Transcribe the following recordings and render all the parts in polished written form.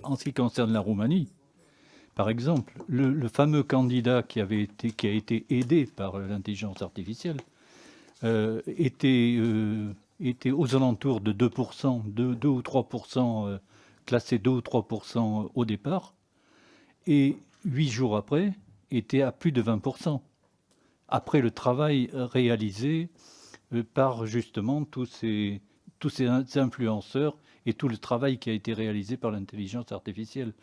En ce qui concerne la Roumanie, par exemple, le fameux candidat qui a été aidé par l'intelligence artificielle euh, était, euh, était aux alentours de 2%, 2 ou 3%, classé 2 ou 3% au départ, et 8 jours après, était à plus de 20%, après le travail réalisé par justement tous ces influenceurs et tout le travail qui a été réalisé par l'intelligence artificielle.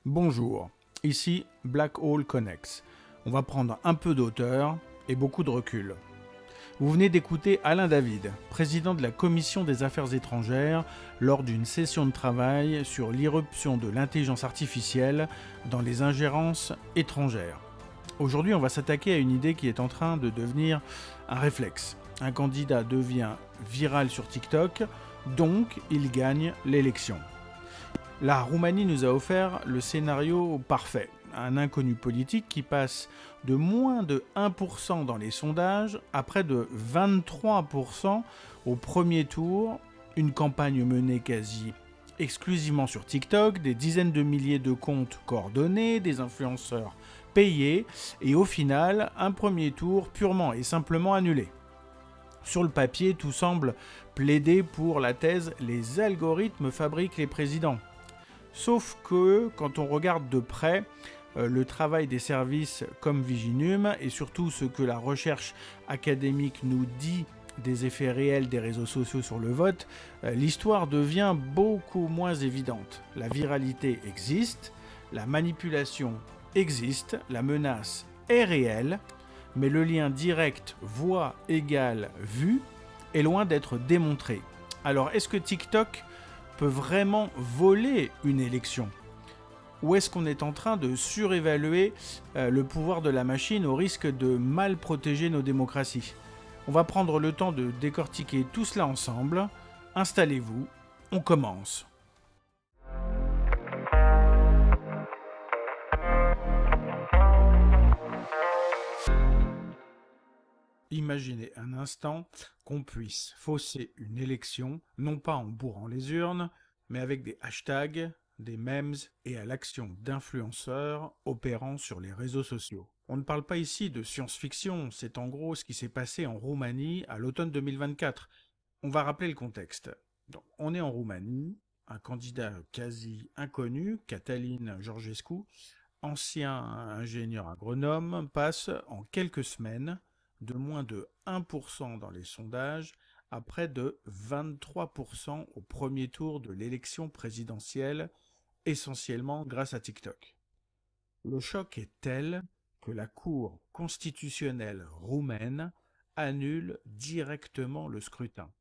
Bonjour, ici Black Hole Connex. On va prendre un peu d'auteur et beaucoup de recul. Vous venez d'écouter Alain David, président de la Commission des Affaires étrangères, lors d'une session de travail sur l'irruption de l'intelligence artificielle dans les ingérences étrangères. Aujourd'hui, on va s'attaquer à une idée qui est en train de devenir un réflexe. Un candidat devient viral sur TikTok, donc il gagne l'élection. La Roumanie nous a offert le scénario parfait. Un inconnu politique qui passe de moins de 1% dans les sondages à près de 23% au premier tour, une campagne menée quasi exclusivement sur TikTok, des dizaines de milliers de comptes coordonnés, des influenceurs payés, et au final, un premier tour purement et simplement annulé. Sur le papier, tout semble plaider pour la thèse « les algorithmes fabriquent les présidents ». Sauf que, quand on regarde de près le travail des services comme Viginum et surtout ce que la recherche académique nous dit des effets réels des réseaux sociaux sur le vote, l'histoire devient beaucoup moins évidente. La viralité existe, la manipulation existe, la menace est réelle, mais le lien direct voix égale vue est loin d'être démontré. Alors, est-ce que TikTok peut vraiment voler une élection? Ou est-ce qu'on est en train de surévaluer le pouvoir de la machine au risque de mal protéger nos démocraties? On va prendre le temps de décortiquer tout cela ensemble. Installez-vous, on commence. Imaginez un instant qu'on puisse fausser une élection, non pas en bourrant les urnes, mais avec des hashtags, des memes et à l'action d'influenceurs opérant sur les réseaux sociaux. On ne parle pas ici de science-fiction, c'est en gros ce qui s'est passé en Roumanie à l'automne 2024. On va rappeler le contexte. Donc, on est en Roumanie, un candidat quasi inconnu, Cătălin Georgescu, ancien ingénieur agronome, passe en quelques semaines de moins de 1% dans les sondages à près de 23% au premier tour de l'élection présidentielle, essentiellement grâce à TikTok. Le choc est tel que la Cour constitutionnelle roumaine annule directement le scrutin.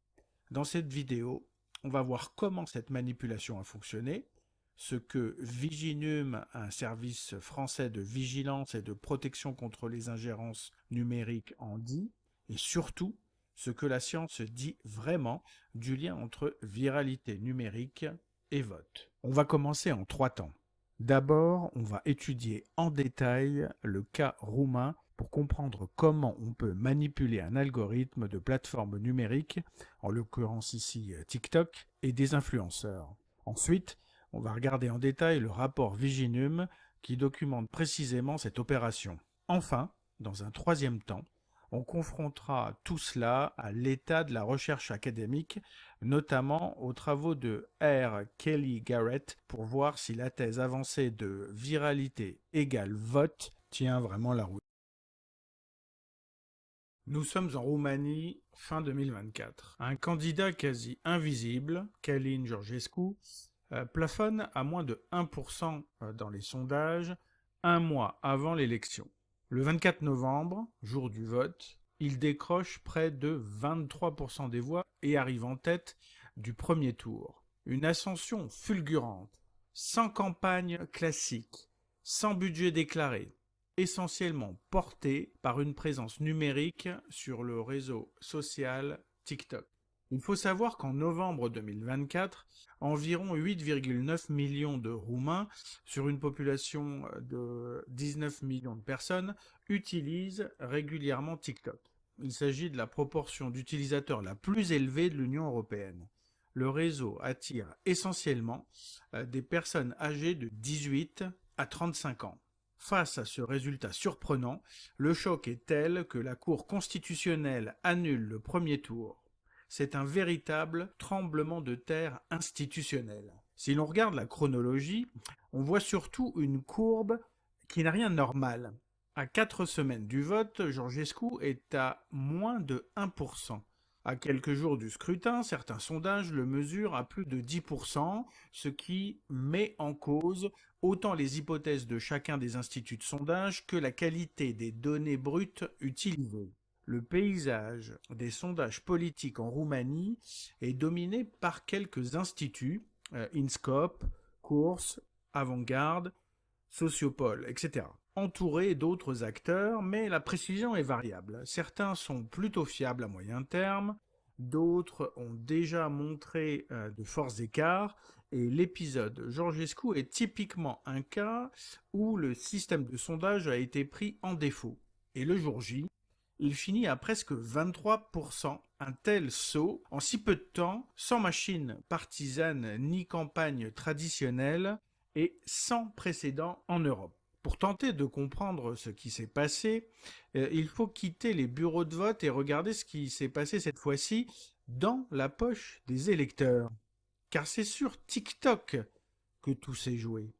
Dans cette vidéo, on va voir comment cette manipulation a fonctionné, ce que Viginum, un service français de vigilance et de protection contre les ingérences numériques, en dit, et surtout ce que la science dit vraiment du lien entre viralité numérique et vote. On va commencer en 3 temps. D'abord, on va étudier en détail le cas roumain pour comprendre comment on peut manipuler un algorithme de plateforme numérique, en l'occurrence ici TikTok, et des influenceurs. Ensuite, on va regarder en détail le rapport Viginum qui documente précisément cette opération. Enfin, dans un 3e temps, on confrontera tout cela à l'état de la recherche académique, notamment aux travaux de R. Kelly Garrett, pour voir si la thèse avancée de viralité égale vote tient vraiment la route. Nous sommes en Roumanie, fin 2024. Un candidat quasi invisible, Călin Georgescu, plafonne à moins de 1% dans les sondages, un mois avant l'élection. Le 24 novembre, jour du vote, il décroche près de 23% des voix et arrive en tête du premier tour. Une ascension fulgurante, sans campagne classique, sans budget déclaré, essentiellement portée par une présence numérique sur le réseau social TikTok. Il faut savoir qu'en novembre 2024, environ 8,9 millions de Roumains, sur une population de 19 millions de personnes, utilisent régulièrement TikTok. Il s'agit de la proportion d'utilisateurs la plus élevée de l'Union européenne. le réseau attire essentiellement des personnes âgées de 18 à 35 ans. Face à ce résultat surprenant, le choc est tel que la Cour constitutionnelle annule le premier tour. C'est un véritable tremblement de terre institutionnel. Si l'on regarde la chronologie, on voit surtout une courbe qui n'a rien de normal. À 4 semaines du vote, Georgescu est à moins de 1%. À quelques jours du scrutin, certains sondages le mesurent à plus de 10%, ce qui met en cause autant les hypothèses de chacun des instituts de sondage que la qualité des données brutes utilisées. Le paysage des sondages politiques en Roumanie est dominé par quelques instituts, INSCOP, Course, Avant-Garde, Sociopol, etc., entourés d'autres acteurs, mais la précision est variable. Certains sont plutôt fiables à moyen terme, d'autres ont déjà montré de forts écarts, et l'épisode Georgescu est typiquement un cas où le système de sondage a été pris en défaut. Et le jour J, il finit à presque 23%, un tel saut en si peu de temps, sans machine partisane ni campagne traditionnelle, et sans précédent en Europe. Pour tenter de comprendre ce qui s'est passé, il faut quitter les bureaux de vote et regarder ce qui s'est passé cette fois-ci dans la poche des électeurs. Car c'est sur TikTok que tout s'est joué.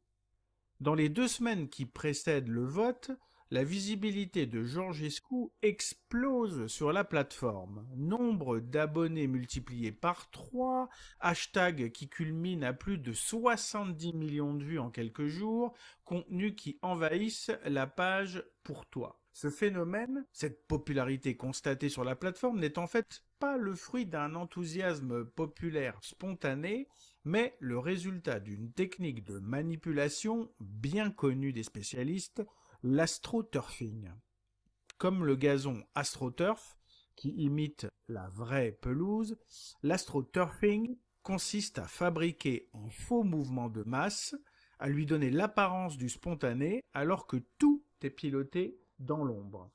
Dans les 2 semaines qui précèdent le vote, la visibilité de Georgescu explose sur la plateforme. Nombre d'abonnés multiplié par 3, hashtag qui culmine à plus de 70 millions de vues en quelques jours, contenus qui envahissent la page pour toi. Ce phénomène, cette popularité constatée sur la plateforme, n'est en fait pas le fruit d'un enthousiasme populaire spontané, mais le résultat d'une technique de manipulation bien connue des spécialistes, l'astroturfing. Comme le gazon AstroTurf, qui imite la vraie pelouse, l'astroturfing consiste à fabriquer un faux mouvement de masse, à lui donner l'apparence du spontané, alors que tout est piloté dans l'ombre.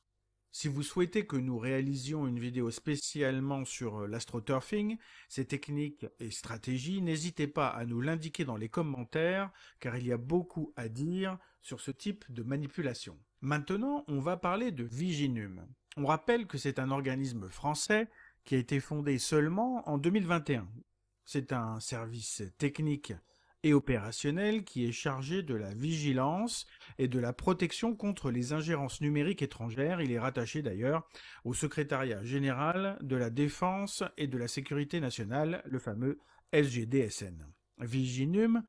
Si vous souhaitez que nous réalisions une vidéo spécialement sur l'astroturfing, ses techniques et stratégies, n'hésitez pas à nous l'indiquer dans les commentaires, car il y a beaucoup à dire sur ce type de manipulation. Maintenant, on va parler de Viginum. On rappelle que c'est un organisme français qui a été fondé seulement en 2021. C'est un service technique et opérationnel qui est chargé de la vigilance et de la protection contre les ingérences numériques étrangères. Il est rattaché d'ailleurs au secrétariat général de la Défense et de la Sécurité nationale, le fameux SGDSN. Viginum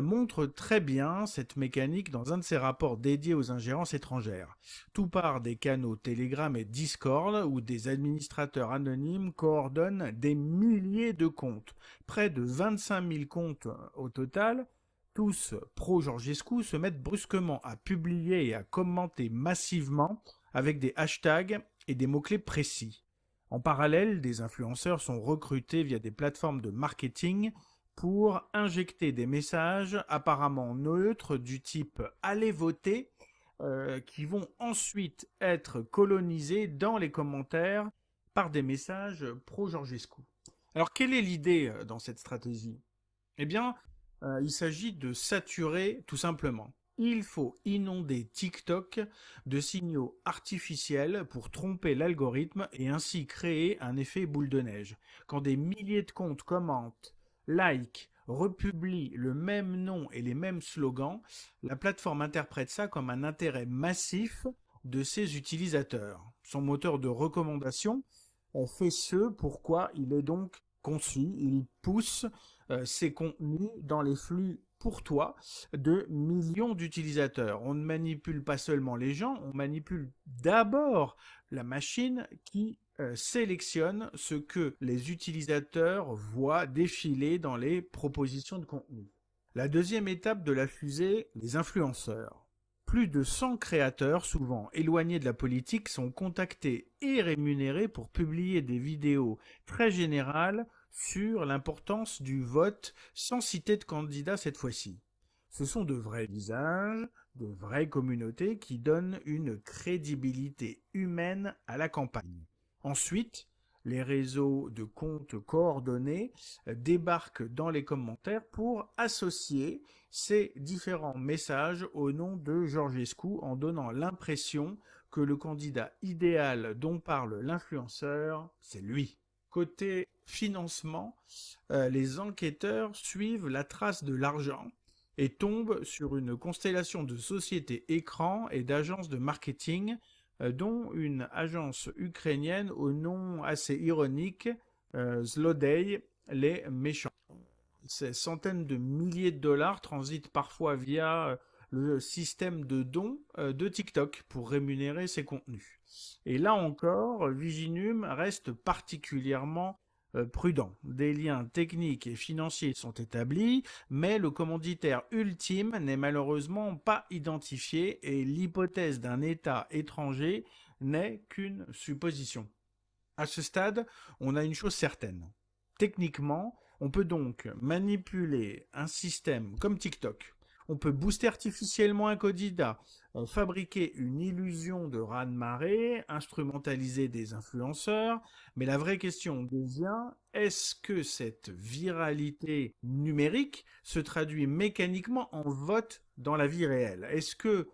montre très bien cette mécanique dans un de ses rapports dédiés aux ingérences étrangères. Tout part des canaux Telegram et Discord où des administrateurs anonymes coordonnent des milliers de comptes, près de 25 000 comptes au total. Tous pro-Georgescu se mettent brusquement à publier et à commenter massivement avec des hashtags et des mots-clés précis. En parallèle, des influenceurs sont recrutés via des plateformes de marketing pour injecter des messages apparemment neutres du type « Allez voter » qui vont ensuite être colonisés dans les commentaires par des messages pro-Georgescu. Alors, quelle est l'idée dans cette stratégie ? Eh bien, il s'agit de saturer tout simplement. Il faut inonder TikTok de signaux artificiels pour tromper l'algorithme et ainsi créer un effet boule de neige. Quand des milliers de comptes commentent, like, republie le même nom et les mêmes slogans, la plateforme interprète ça comme un intérêt massif de ses utilisateurs. Son moteur de recommandation fait ce pourquoi il est donc conçu. Il pousse ses contenus dans les flux pour toi de millions d'utilisateurs. On ne manipule pas seulement les gens, on manipule d'abord la machine qui sélectionne ce que les utilisateurs voient défiler dans les propositions de contenu. La deuxième étape de la fusée, les influenceurs. Plus de 100 créateurs, souvent éloignés de la politique, sont contactés et rémunérés pour publier des vidéos très générales sur l'importance du vote sans citer de candidat cette fois-ci. Ce sont de vrais visages, de vraies communautés qui donnent une crédibilité humaine à la campagne. Ensuite, les réseaux de comptes coordonnés débarquent dans les commentaires pour associer ces différents messages au nom de Georgescu en donnant l'impression que le candidat idéal dont parle l'influenceur, c'est lui. Côté financement, les enquêteurs suivent la trace de l'argent et tombent sur une constellation de sociétés écrans et d'agences de marketing, dont une agence ukrainienne au nom assez ironique, Zlodey, les méchants. Ces centaines de milliers de dollars transitent parfois via le système de dons de TikTok pour rémunérer ces contenus. Et là encore, Viginum reste particulièrement prudent. Des liens techniques et financiers sont établis, mais le commanditaire ultime n'est malheureusement pas identifié et l'hypothèse d'un État étranger n'est qu'une supposition. À ce stade, on a une chose certaine. Techniquement, on peut donc manipuler un système comme TikTok. On peut booster artificiellement un candidat, fabriquer une illusion de raz-de-marée, instrumentaliser des influenceurs, mais la vraie question devient, est-ce que cette viralité numérique se traduit mécaniquement en vote dans la vie réelle? Est-ce que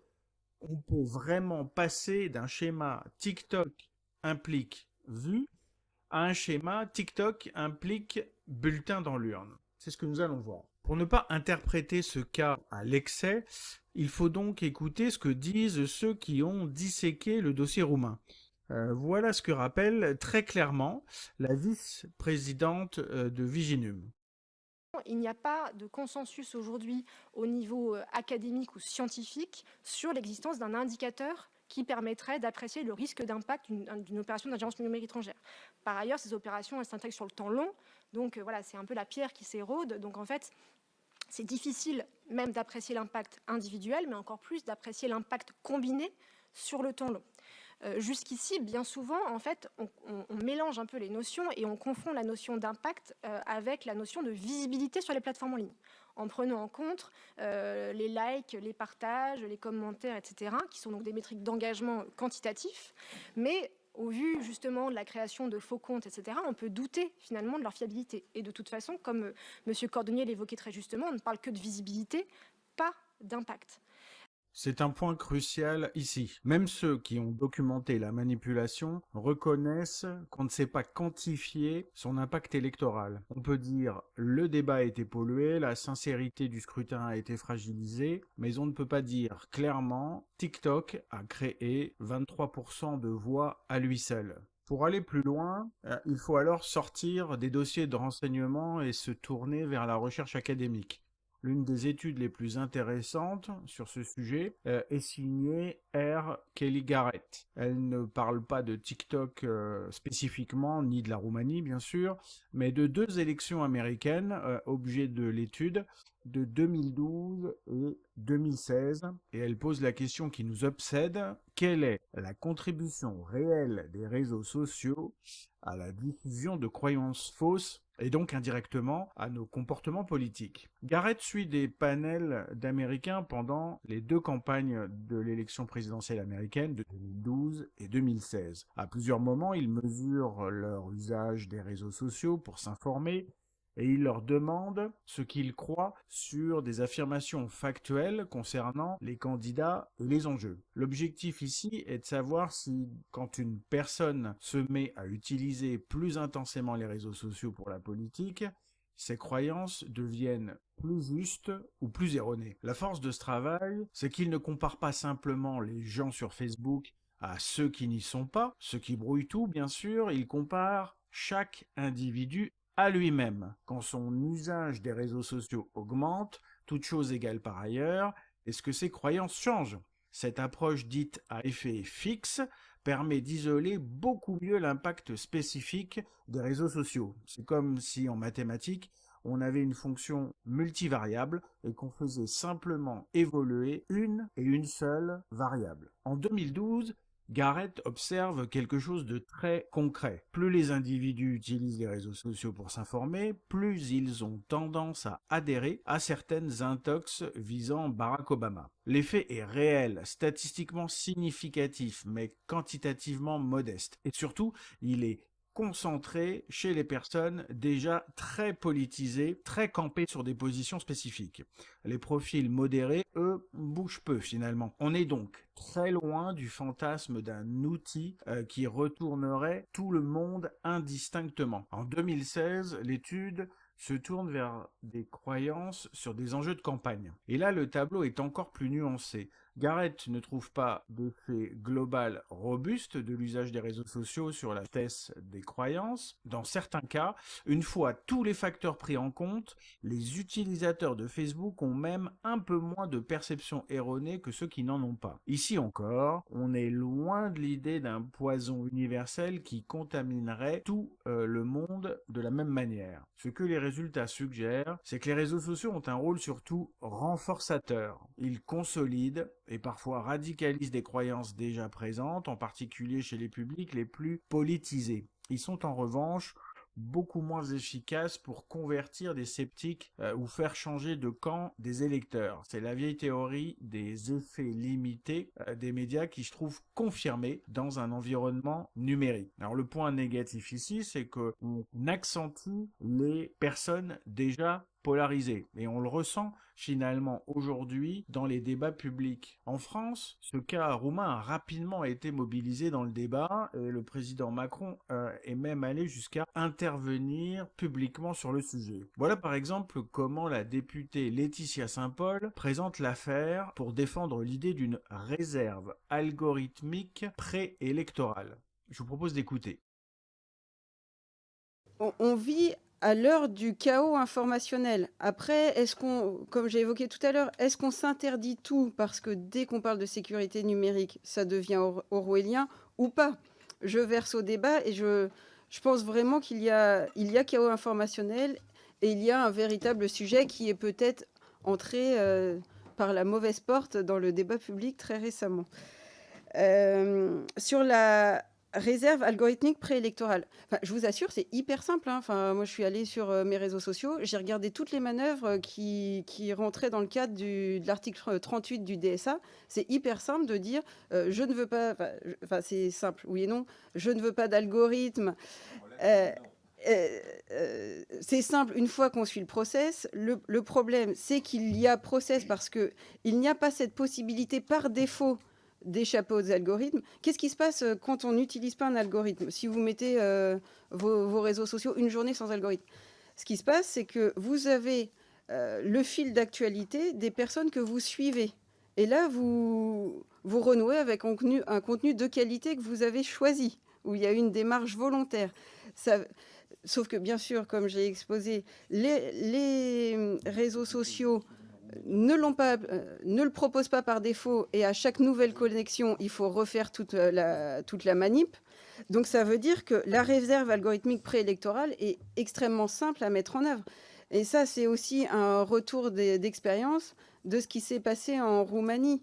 on peut vraiment passer d'un schéma TikTok implique vue à un schéma TikTok implique bulletin dans l'urne? C'est ce que nous allons voir. Pour ne pas interpréter ce cas à l'excès, il faut donc écouter ce que disent ceux qui ont disséqué le dossier roumain. Voilà ce que rappelle très clairement la vice-présidente de Viginum. Il n'y a pas de consensus aujourd'hui au niveau académique ou scientifique sur l'existence d'un indicateur qui permettrait d'apprécier le risque d'impact d'une opération d'ingérence numérique étrangère. Par ailleurs, ces opérations, elles s'intègrent sur le temps long, donc voilà, c'est un peu la pierre qui s'érode. Donc en fait, c'est difficile même d'apprécier l'impact individuel, mais encore plus d'apprécier l'impact combiné sur le temps long. Jusqu'ici, bien souvent, en fait, on mélange un peu les notions et on confond la notion d'impact avec la notion de visibilité sur les plateformes en ligne, en prenant en compte les likes, les partages, les commentaires, etc., qui sont donc des métriques d'engagement quantitatifs, mais au vu justement de la création de faux comptes, etc., on peut douter finalement de leur fiabilité. Et de toute façon, comme M. Cordonnier l'évoquait très justement, on ne parle que de visibilité, pas d'impact. C'est un point crucial ici. Même ceux qui ont documenté la manipulation reconnaissent qu'on ne sait pas quantifier son impact électoral. On peut dire le débat a été pollué, la sincérité du scrutin a été fragilisée, mais on ne peut pas dire clairement TikTok a créé 23% de voix à lui seul. Pour aller plus loin, il faut alors sortir des dossiers de renseignement et se tourner vers la recherche académique. L'une des études les plus intéressantes sur ce sujet est signée R. Kelly Garrett. Elle ne parle pas de TikTok spécifiquement, ni de la Roumanie bien sûr, mais de deux élections américaines, objet de l'étude, de 2012 et 2016. Et elle pose la question qui nous obsède, quelle est la contribution réelle des réseaux sociaux à la diffusion de croyances fausses et donc indirectement à nos comportements politiques. Garrett suit des panels d'Américains pendant les deux campagnes de l'élection présidentielle américaine de 2012 et 2016. À plusieurs moments, il mesure leur usage des réseaux sociaux pour s'informer et il leur demande ce qu'ils croient sur des affirmations factuelles concernant les candidats et les enjeux. L'objectif ici est de savoir si, quand une personne se met à utiliser plus intensément les réseaux sociaux pour la politique, ses croyances deviennent plus justes ou plus erronées. La force de ce travail, c'est qu'il ne compare pas simplement les gens sur Facebook à ceux qui n'y sont pas, ceux qui brouillent tout bien sûr, il compare chaque individu à lui-même. Quand son usage des réseaux sociaux augmente, toute chose égale par ailleurs, est-ce que ses croyances changent? Cette approche dite à effet fixe permet d'isoler beaucoup mieux l'impact spécifique des réseaux sociaux. C'est comme si en mathématiques, on avait une fonction multivariable et qu'on faisait simplement évoluer une et une seule variable. En 2012, Garrett observe quelque chose de très concret. Plus les individus utilisent les réseaux sociaux pour s'informer, plus ils ont tendance à adhérer à certaines intox visant Barack Obama. L'effet est réel, statistiquement significatif, mais quantitativement modeste. Et surtout, il est concentré chez les personnes déjà très politisées, très campées sur des positions spécifiques. Les profils modérés, eux, bougent peu finalement. On est donc très loin du fantasme d'un outil qui retournerait tout le monde indistinctement. En 2016, l'étude se tourne vers des croyances sur des enjeux de campagne. Et là, le tableau est encore plus nuancé. Garrett ne trouve pas d'effet global robuste de l'usage des réseaux sociaux sur la thèse des croyances. Dans certains cas, une fois tous les facteurs pris en compte, les utilisateurs de Facebook ont même un peu moins de perception erronée que ceux qui n'en ont pas. Ici encore, on est loin de l'idée d'un poison universel qui contaminerait tout le monde de la même manière. Ce que les résultats suggèrent, c'est que les réseaux sociaux ont un rôle surtout renforçateur. Ils consolident et parfois radicalisent des croyances déjà présentes, en particulier chez les publics les plus politisés. Ils sont en revanche beaucoup moins efficaces pour convertir des sceptiques ou faire changer de camp des électeurs. C'est la vieille théorie des effets limités des médias qui se trouve confirmée dans un environnement numérique. Alors le point négatif ici, c'est qu'on accentue les personnes déjà polarisées. Et on le ressent finalement aujourd'hui dans les débats publics. En France, ce cas roumain a rapidement été mobilisé dans le débat et le président Macron est même allé jusqu'à intervenir publiquement sur le sujet. Voilà par exemple comment la députée Laetitia Saint-Paul présente l'affaire pour défendre l'idée d'une réserve algorithmique préélectorale. Je vous propose d'écouter. On vit à l'heure du chaos informationnel. Après, comme j'ai évoqué tout à l'heure, est-ce qu'on s'interdit tout parce que dès qu'on parle de sécurité numérique, ça devient orwellien ou pas? Je verse au débat et je pense vraiment qu'il y a chaos informationnel et il y a un véritable sujet qui est peut-être entré par la mauvaise porte dans le débat public très récemment. Sur la réserve algorithmique préélectorale. Enfin, je vous assure, c'est hyper simple. Enfin, moi, je suis allée sur mes réseaux sociaux, j'ai regardé toutes les manœuvres qui rentraient dans le cadre de l'article 38 du DSA. C'est hyper simple de dire je ne veux pas. Enfin, c'est simple, oui et non. Je ne veux pas d'algorithme. C'est simple, une fois qu'on suit le process. Le problème, c'est qu'il y a process parce qu'il n'y a pas cette possibilité par défaut d'échapper aux algorithmes. Qu'est-ce qui se passe quand on n'utilise pas un algorithme? Si vous mettez vos réseaux sociaux une journée sans algorithme, ce qui se passe, c'est que vous avez le fil d'actualité des personnes que vous suivez. Et là, vous renouez avec un contenu de qualité que vous avez choisi, où il y a une démarche volontaire. Sauf que, bien sûr, comme j'ai exposé, les réseaux sociaux ne le proposent pas par défaut, et à chaque nouvelle connexion, il faut refaire toute la manip. Donc ça veut dire que la réserve algorithmique préélectorale est extrêmement simple à mettre en œuvre. Et ça, c'est aussi un retour d'expérience de ce qui s'est passé en Roumanie.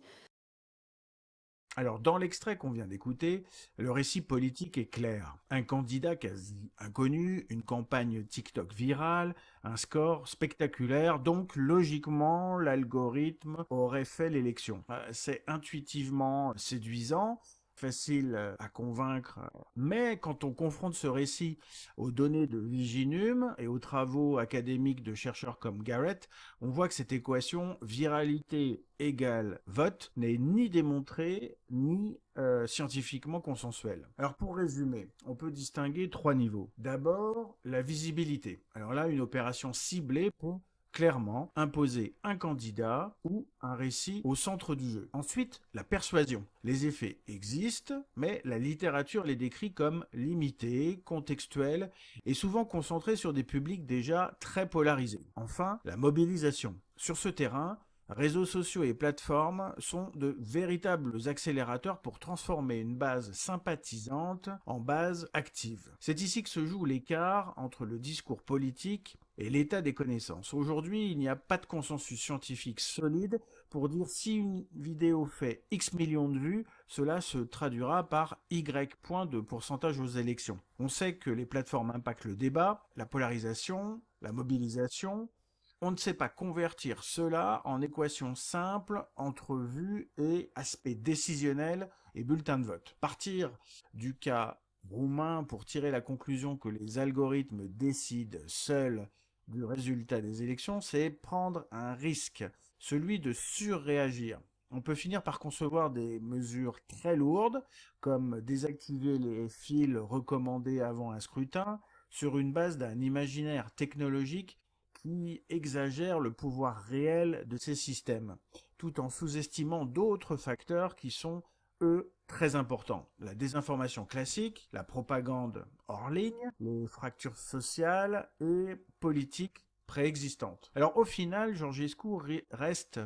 Alors, dans l'extrait qu'on vient d'écouter, le récit politique est clair. Un candidat quasi inconnu, une campagne TikTok virale, un score spectaculaire, donc logiquement, l'algorithme aurait fait l'élection. C'est intuitivement séduisant, facile à convaincre, mais quand on confronte ce récit aux données de Viginum et aux travaux académiques de chercheurs comme Garrett, on voit que cette équation viralité égale vote n'est ni démontrée ni scientifiquement consensuelle. Alors pour résumer, on peut distinguer 3 niveaux. D'abord, la visibilité. Alors là, une opération ciblée pour clairement imposer un candidat ou un récit au centre du jeu. Ensuite, la persuasion. Les effets existent, mais la littérature les décrit comme limités, contextuels et souvent concentrés sur des publics déjà très polarisés. Enfin, la mobilisation. Sur ce terrain, réseaux sociaux et plateformes sont de véritables accélérateurs pour transformer une base sympathisante en base active. C'est ici que se joue l'écart entre le discours politique et l'état des connaissances. Aujourd'hui, il n'y a pas de consensus scientifique solide pour dire si une vidéo fait X millions de vues, cela se traduira par Y points de pourcentage aux élections. On sait que les plateformes impactent le débat, la polarisation, la mobilisation. On ne sait pas convertir cela en équation simple entre vues et aspect décisionnel et bulletin de vote. Partir du cas roumain pour tirer la conclusion que les algorithmes décident seuls du résultat des élections, c'est prendre un risque, celui de surréagir. On peut finir par concevoir des mesures très lourdes, comme désactiver les fils recommandés avant un scrutin, sur une base d'un imaginaire technologique qui exagère le pouvoir réel de ces systèmes, tout en sous-estimant d'autres facteurs qui sont, eux, très importants. La désinformation classique, la propagande hors ligne, les fractures sociales et politiques préexistantes. Alors au final, Georgescu reste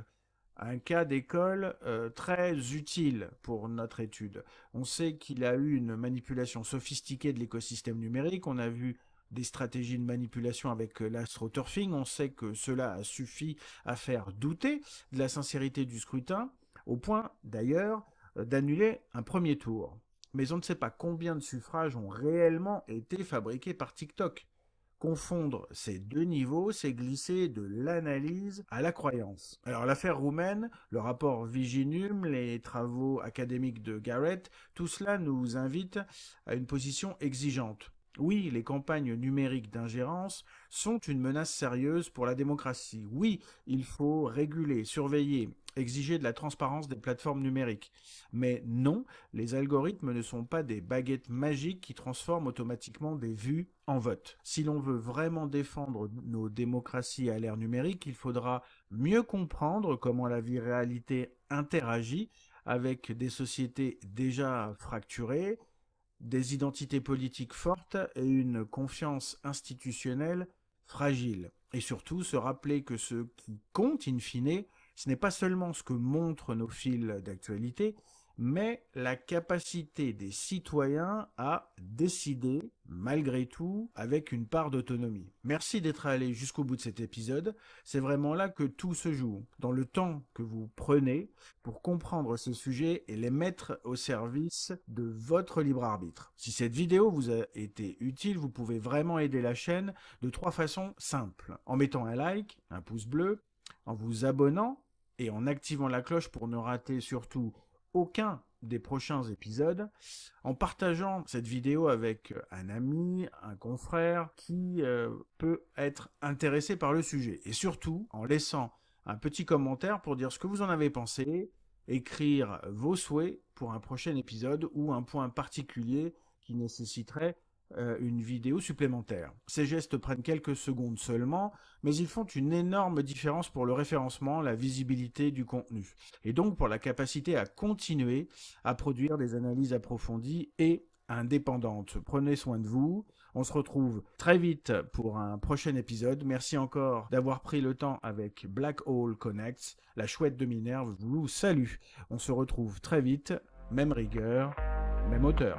un cas d'école très utile pour notre étude. On sait qu'il a eu une manipulation sophistiquée de l'écosystème numérique, on a vu des stratégies de manipulation avec l'astroturfing, on sait que cela a suffi à faire douter de la sincérité du scrutin, au point d'ailleurs d'annuler un premier tour. Mais on ne sait pas combien de suffrages ont réellement été fabriqués par TikTok. Confondre ces deux niveaux, c'est glisser de l'analyse à la croyance. Alors l'affaire roumaine, le rapport Viginum, les travaux académiques de Garrett, tout cela nous invite à une position exigeante. Oui, les campagnes numériques d'ingérence sont une menace sérieuse pour la démocratie. Oui, il faut réguler, surveiller, exiger de la transparence des plateformes numériques. Mais non, les algorithmes ne sont pas des baguettes magiques qui transforment automatiquement des vues en votes. Si l'on veut vraiment défendre nos démocraties à l'ère numérique, il faudra mieux comprendre comment la vie réalité interagit avec des sociétés déjà fracturées, des identités politiques fortes et une confiance institutionnelle fragile. Et surtout, se rappeler que ce qui compte in fine, ce n'est pas seulement ce que montrent nos fils d'actualité, mais la capacité des citoyens à décider, malgré tout, avec une part d'autonomie. Merci d'être allé jusqu'au bout de cet épisode. C'est vraiment là que tout se joue, dans le temps que vous prenez pour comprendre ces sujets et les mettre au service de votre libre arbitre. Si cette vidéo vous a été utile, vous pouvez vraiment aider la chaîne de 3 façons simples. En mettant un like, un pouce bleu, en vous abonnant et en activant la cloche pour ne rater surtout aucun des prochains épisodes, en partageant cette vidéo avec un ami, un confrère qui peut être intéressé par le sujet. Et surtout, en laissant un petit commentaire pour dire ce que vous en avez pensé, écrire vos souhaits pour un prochain épisode ou un point particulier qui nécessiterait une vidéo supplémentaire. Ces gestes prennent quelques secondes seulement, mais ils font une énorme différence pour le référencement, la visibilité du contenu, et donc pour la capacité à continuer à produire des analyses approfondies et indépendantes. Prenez soin de vous, on se retrouve très vite pour un prochain épisode. Merci encore d'avoir pris le temps avec Black Hole Connects, la chouette de Minerve vous salue. On se retrouve très vite, même rigueur, même hauteur.